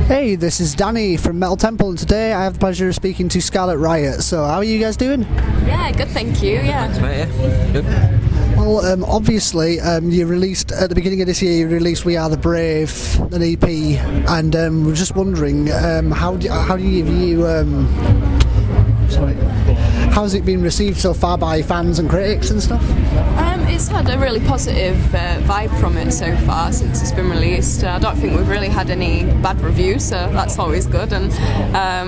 Hey, this is Danny from Metal Temple, and today I have the pleasure of speaking to Skarlett Riot. So, how are you guys doing? Yeah, good, thank you. Yeah. Thanks, mate. Yeah, good. Well, obviously, you released at the beginning of this year. You released "We Are the Brave," an EP, and we're just wondering how do you view how has it been received so far by fans and critics and stuff? It's had a really positive vibe from it so far since it's been released. I don't think we've really had any bad reviews, so that's always good, and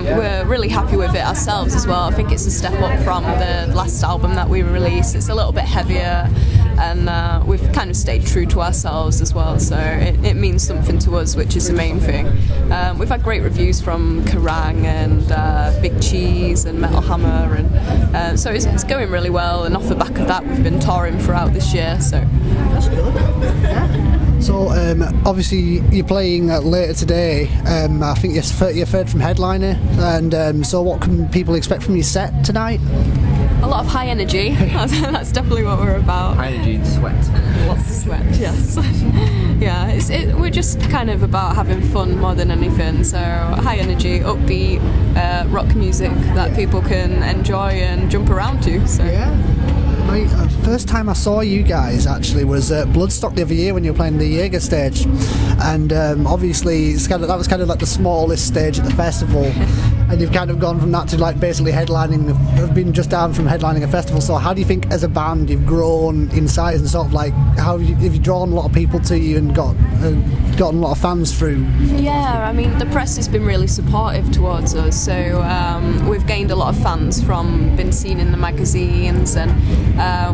we're really happy with it ourselves as well. I think it's a step up from the last album that we released. It's a little bit heavier, and we've kind of stayed true to ourselves as well, so it means something to us, which is the main thing. We've had great reviews from Kerrang and Big Cheese and Metal Hammer, and so it's going really well, and off the back of that we've been touring throughout this year, so that's good. Yeah. So obviously you're playing later today. I think you're third from headliner, and so what can people expect from your set tonight? A lot of high energy. That's definitely what we're about. High energy and sweat. Lots of sweat, yes. Yeah, we're just kind of about having fun more than anything. So high energy, upbeat rock music that people can enjoy and jump around to. So. Yeah. First time I saw you guys actually was at Bloodstock the other year when you were playing the Jaeger stage, and obviously that was kind of like the smallest stage at the festival, and you've kind of gone from that to like basically headlining. I've been just down from headlining a festival. So how do you think as a band you've grown in size, and sort of like how have you drawn a lot of people to you and gotten a lot of fans through? Yeah, I mean the press has been really supportive towards us, so we've gained a lot of fans from being seen in the magazines, and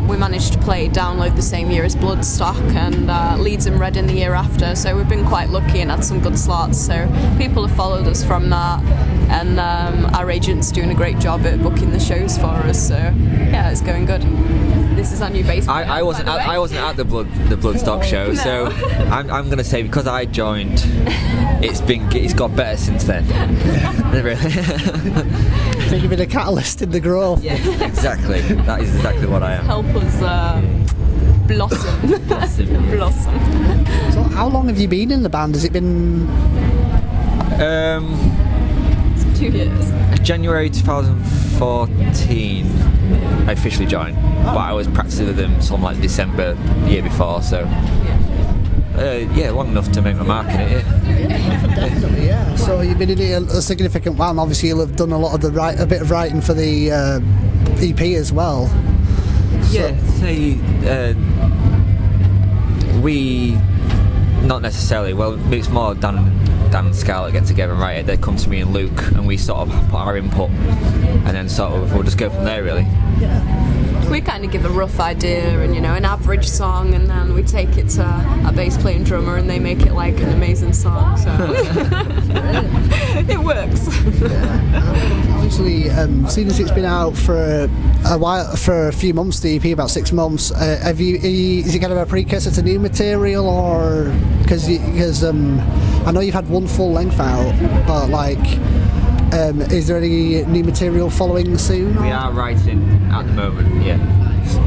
we managed to play Download the same year as Bloodstock and Leeds and Reading the year after, so we've been quite lucky and had some good slots, so people have followed us from that, and our agent's doing a great job at booking the shows for us, so yeah, it's going good. This is our new bass player. I wasn't at the Bloodstock show, No. so I'm going to say because I joined, it's got better since then. I think you've been a catalyst in the growth. Yeah, exactly. That is exactly what I am. Help us blossom. Blossom. So how long have you been in the band? Has it been 2 years. January 2014, I officially joined, but I was practicing with them from like December the year before, so long enough to make my mark in it. Yeah, definitely, yeah. So you've been in it a significant while, and obviously you'll have done a lot of a bit of writing for the EP as well. Yeah, we not necessarily. Well, it's more Dan and Skarlett get together and write it. They come to me and Luke, and we sort of put our input, and then sort of we'll just go from there, really. We kind of give a rough idea and, an average song, and then we take it to a bass player and drummer, and they make it like an amazing song, so it works. Obviously, seeing as it's been out for a while, for a few months, the EP about 6 months, is it kind of a precursor to new material, or because I know you've had one full length out, but is there any new material following soon? We are writing at the moment, yeah.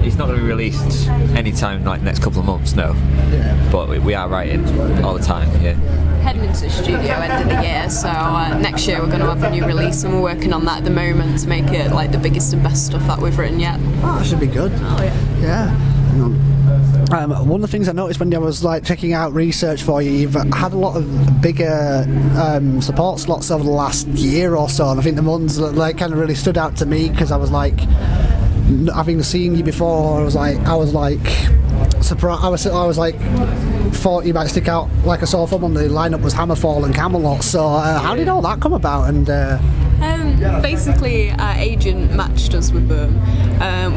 It's not going to be released anytime like next couple of months, no. Yeah. But we are writing all the time, yeah. Heading into the studio end of the year, so next year we're going to have a new release, and we're working on that at the moment to make it like the biggest and best stuff that we've written yet. Oh, that should be good. Oh yeah. Yeah. One of the things I noticed when I was checking out research for you, you've had a lot of bigger support slots over the last year or so, and I think the ones that kind of really stood out to me, because I was having seen you before, I was surprised. I was thought you might stick out like a sore thumb on the lineup was Hammerfall and Camelot. So how did all that come about? And basically our agent matched us with them.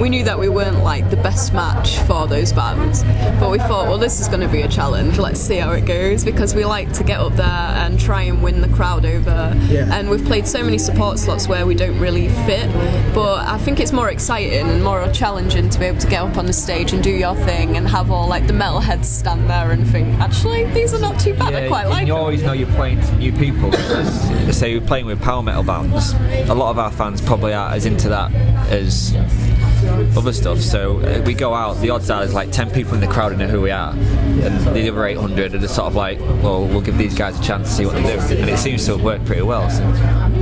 We knew that we weren't the best match for those bands, but we thought, well, this is going to be a challenge, let's see how it goes, because we like to get up there and try and win the crowd over. And we've played so many support slots where we don't really fit, but I think it's more exciting and more challenging to be able to get up on the stage and do your thing and have all the metalheads stand there and think, actually these are not too bad, yeah, I quite like you them. always know you're playing to new people, because say you're playing with power metal bands, a lot of our fans probably aren't as into that as other stuff. So we go out, the odds are there's like 10 people in the crowd who know who we are, and the other 800 are just sort of like, well, we'll give these guys a chance to see what they do, and it seems to have worked pretty well. So.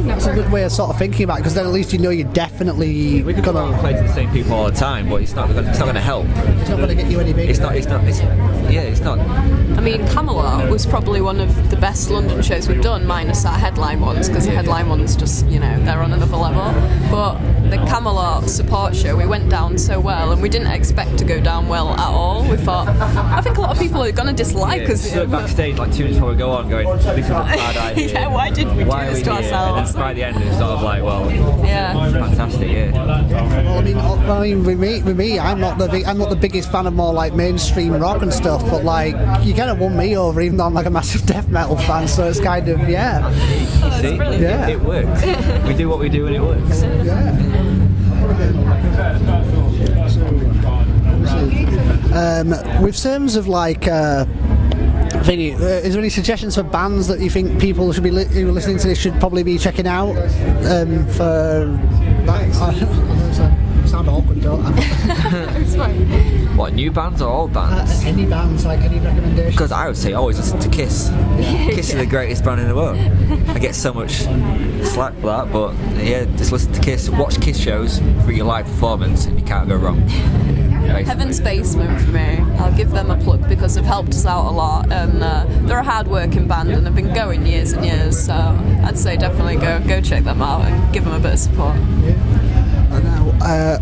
That's a good way of sort of thinking about it, because then at least you know you're definitely We could go out and play to the same people all the time, but it's not going to help. It's not going to get you any bigger. It's not. I mean, Camelot was probably one of the best London shows we've done, minus our headline ones, because the headline ones just, they're on another level. But the Camelot support show, we went down so well, and we didn't expect to go down well at all. We thought, I think a lot of people are going to just us. Stood backstage like 2 minutes before we go on, going, "This is a bad idea. Yeah, why did we do this to ourselves?" And by the end, it's sort of like, well, yeah, fantastic, yeah. Well, I mean, with me, I'm not the biggest fan of more like mainstream rock and stuff, but like you kind of won me over, even though I'm like a massive death metal fan. So it's kind of See, yeah, it works. We do what we do, and it works. With terms of like. Is there any suggestions for bands that you think people should be who are listening to this should probably be checking out for? Sound awkward, don't I? It's fine. What, new bands or old bands? Any bands, like any recommendations? Because I would say always listen to Kiss. Kiss is the greatest band in the world. I get so much slack for that, but yeah, just listen to Kiss. Watch Kiss shows for your live performance, and you can't go wrong. Heaven's Basement for me. I'll give them a plug because they've helped us out a lot, and they're a hard-working band and have been going years and years. So I'd say definitely go check them out and give them a bit of support.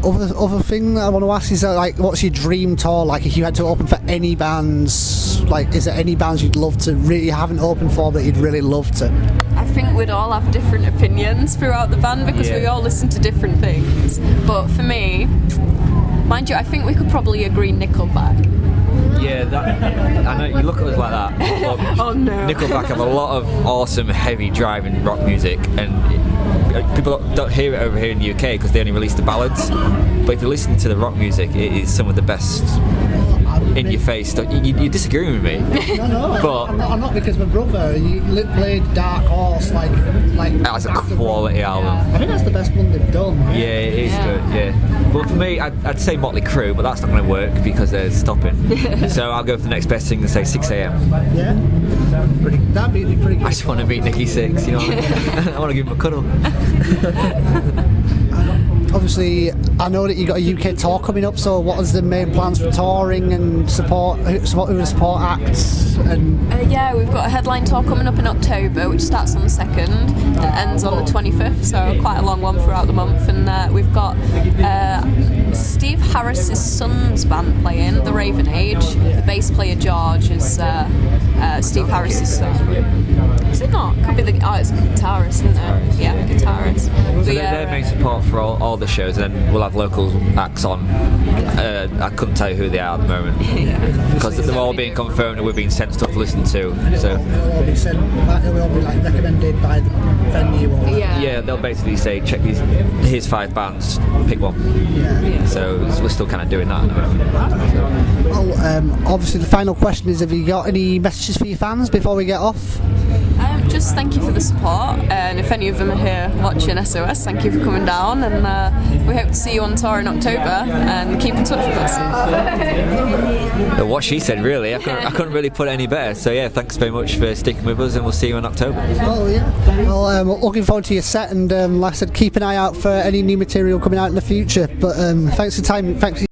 Other thing I want to ask is like, what's your dream tour? Like, if you had to open for any bands, like, is there any bands you'd love to really haven't opened for that you'd really love to? I think we'd all have different opinions throughout the band because we all listen to different things. But for me, mind you, I think we could probably agree Nickelback. Yeah, I know you look at us like that. Oh no. Nickelback have a lot of awesome, heavy driving rock music, and people don't hear it over here in the UK because they only release the ballads. But if you listen to the rock music, it is some of the best in your face. You disagree with me? No, but I'm not, because my brother played Dark Horse like that's a quality album. I think that's the best one they've done. Yeah, it is good. Yeah, but for me, I'd say Motley Crue, but that's not going to work because they're stopping. So I'll go for the next best thing and say 6 a.m. Yeah, that'd be pretty good. I just want to beat Nicky Six, you know. I want to give him a cuddle. Obviously, I know that you've got a UK tour coming up, so what is the main plans for touring and support acts? And yeah, we've got a headline tour coming up in October, which starts on the 2nd and ends on the 25th, so quite a long one throughout the month. And we've got Steve Harris's son's band playing, The Raven Age. The bass player George is Steve Harris's son. Is it not? Could be it's a guitarist, isn't it? Yeah, guitarist. So they're main support for all the shows, and then we'll have local acts on. I couldn't tell you who they are at the moment because they're all being confirmed and we're being sent stuff to listen to. So they'll all be sent. They'll all be like recommended by the venue. Or yeah, they'll basically say, check here's 5 bands, pick one. Yeah. So we're still kind of doing that at the moment. So. Well, obviously the final question is: have you got any messages for your fans before we get off? Just thank you for the support, and if any of them are here watching SOS, thank you for coming down, and we hope to see you on tour in October, and keep in touch with us. What she said, really, I couldn't really put it any better. So yeah, thanks very much for sticking with us, and we'll see you in October. Oh yeah. Well, looking forward to your set, and like I said, keep an eye out for any new material coming out in the future. But thanks for your time. Thanks.